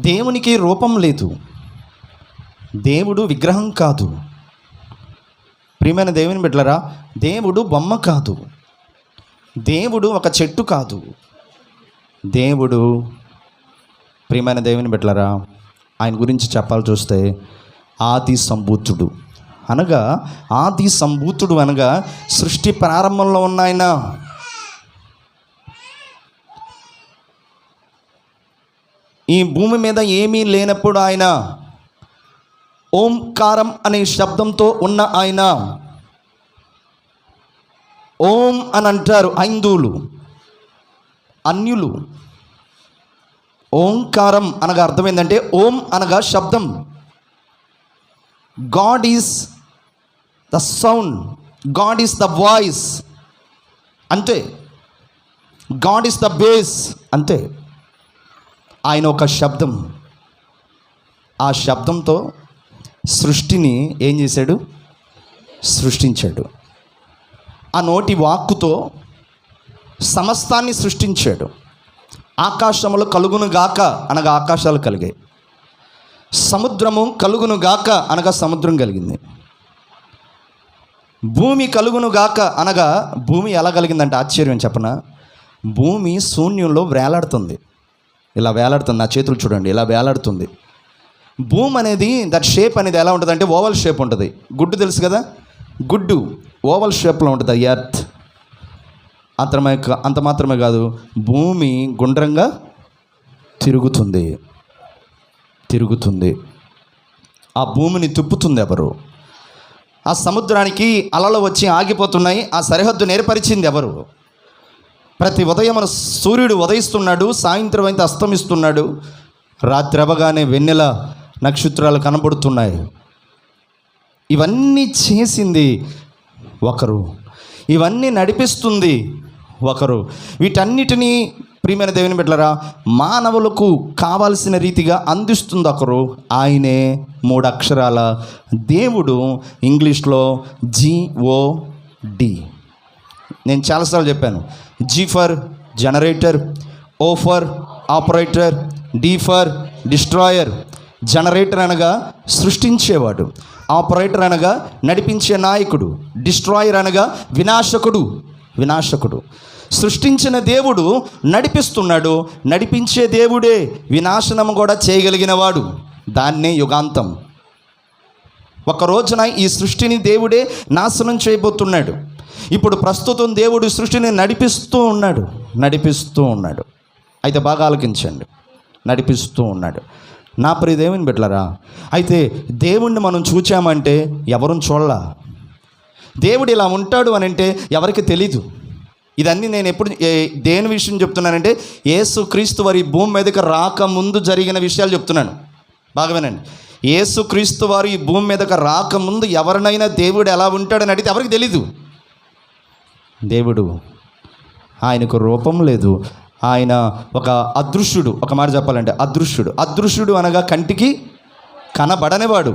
దేవునికి రూపం లేదు, దేవుడు విగ్రహం కాదు. ప్రియమైన దేవుని బిడ్డలారా, దేవుడు బొమ్మ కాదు, దేవుడు ఒక చెట్టు కాదు. దేవుడు, ప్రియమైన దేవుని బిడ్డలారా, ఆయన గురించి చెప్పాలి చూస్తే ఆది సంభూతుడు అనగా, ఆది సంభూతుడు అనగా సృష్టి ప్రారంభంలో ఉన్న ఆయన. ఈ భూమి మీద ఏమీ లేనప్పుడు ఆయన ఓంకారం అనే శబ్దంతో ఉన్న ఆయన. ఓం అని అంటారు హైందువులు, అన్యులు. ఓంకారం అనగా అర్థం ఏంటంటే, ఓం అనగా శబ్దం. God is the sound, God is the voice, అంతే. గాడ్ ఈజ్ ద బేస్, అంతే. ఆయన ఒక శబ్దం. ఆ శబ్దంతో సృష్టిని ఏం చేశాడు? సృష్టించాడు. ఆ నోటి వాక్కుతో సమస్తాన్ని సృష్టించాడు. ఆకాశములు కలుగును గాక అనగా ఆకాశాలు కలిగాయి. సముద్రము కలుగును గాక అనగా సముద్రం కలిగింది. భూమి కలుగును గాక అనగా భూమి ఎలా కలిగిందంటే, ఆశ్చర్యం చెప్పనా, భూమి శూన్యంలో వేలాడుతుంది. ఇలా వేలాడుతుంది, నా చేతులు చూడండి, ఇలా వేలాడుతుంది. భూమి అనేది, దట్ షేప్ అనేది ఎలా ఉంటుంది అంటే ఓవల్ షేప్ ఉంటుంది. గుడ్డు తెలుసు కదా, గుడ్డు ఓవల్ షేప్లో ఉంటుంది ఎర్త్. అంత మాత్రమే కాదు, భూమి గుండ్రంగా తిరుగుతుంది. ఆ భూమిని తిప్పుతుంది ఎవరు? ఆ సముద్రానికి అలలు వచ్చి ఆగిపోతున్నాయి, ఆ సరిహద్దు నేర్పరిచింది ఎవరు? ప్రతి ఉదయం సూర్యుడు ఉదయిస్తున్నాడు, సాయంత్రం అయితే అస్తమిస్తున్నాడు, రాత్రి అవ్వగానే వెన్నెల నక్షత్రాలు కనబడుతున్నాయి. ఇవన్నీ చేసింది ఒకరు, ఇవన్నీ నడిపిస్తుంది ఒకరు. వీటన్నిటినీ ప్రియమైన దేవుని బిడ్డలారా, మానవులకు కావాల్సిన రీతిగా అందిస్తుంది ఒకరు. ఆయనే 3 అక్షరాల దేవుడు, ఇంగ్లీష్లో GOD. నేను చాలాసార్లు చెప్పాను, G for generator, O for operator, D for destroyer. Generator అనగా సృష్టించేవాడు, ఆపరేటర్ అనగా నడిపించే నాయకుడు, డిస్ట్రాయర్ అనగా వినాశకుడు. సృష్టించిన దేవుడు నడిపిస్తున్నాడు, నడిపించే దేవుడే వినాశనం కూడా చేయగలిగిన వాడు. దాన్నే యుగాంతం. ఒక రోజున ఈ సృష్టిని దేవుడే నాశనం చేయబోతున్నాడు. ఇప్పుడు ప్రస్తుతం దేవుడు సృష్టిని నడిపిస్తూ ఉన్నాడు. అయితే బాగా ఆలోచించండి, నడిపిస్తూ ఉన్నాడు. నా ప్రియ దేవుని బిడ్డలారా, అయితే దేవుణ్ణి మనం చూచామంటే ఎవరిని చూడలా. దేవుడు ఇలా ఉంటాడు అని అంటే ఎవరికి తెలీదు. ఇదన్నీ నేను ఎప్పుడు దేని విషయం చెప్తున్నానంటే, యేసుక్రీస్తు వారి భూమి మీదకి రాకముందు జరిగిన విషయాలు చెప్తున్నాను. బాగా వినండి. యేసుక్రీస్తు వారు ఈ భూమి మీదకి రాకముందు ఎవరినైనా దేవుడు ఎలా ఉంటాడని అడిగితే ఎవరికి తెలీదు. దేవుడు, ఆయనకు రూపం లేదు, ఆయన ఒక అదృశ్యుడు. ఒక మాట చెప్పాలంటే అదృశ్యుడు అనగా కంటికి కనబడనివాడు.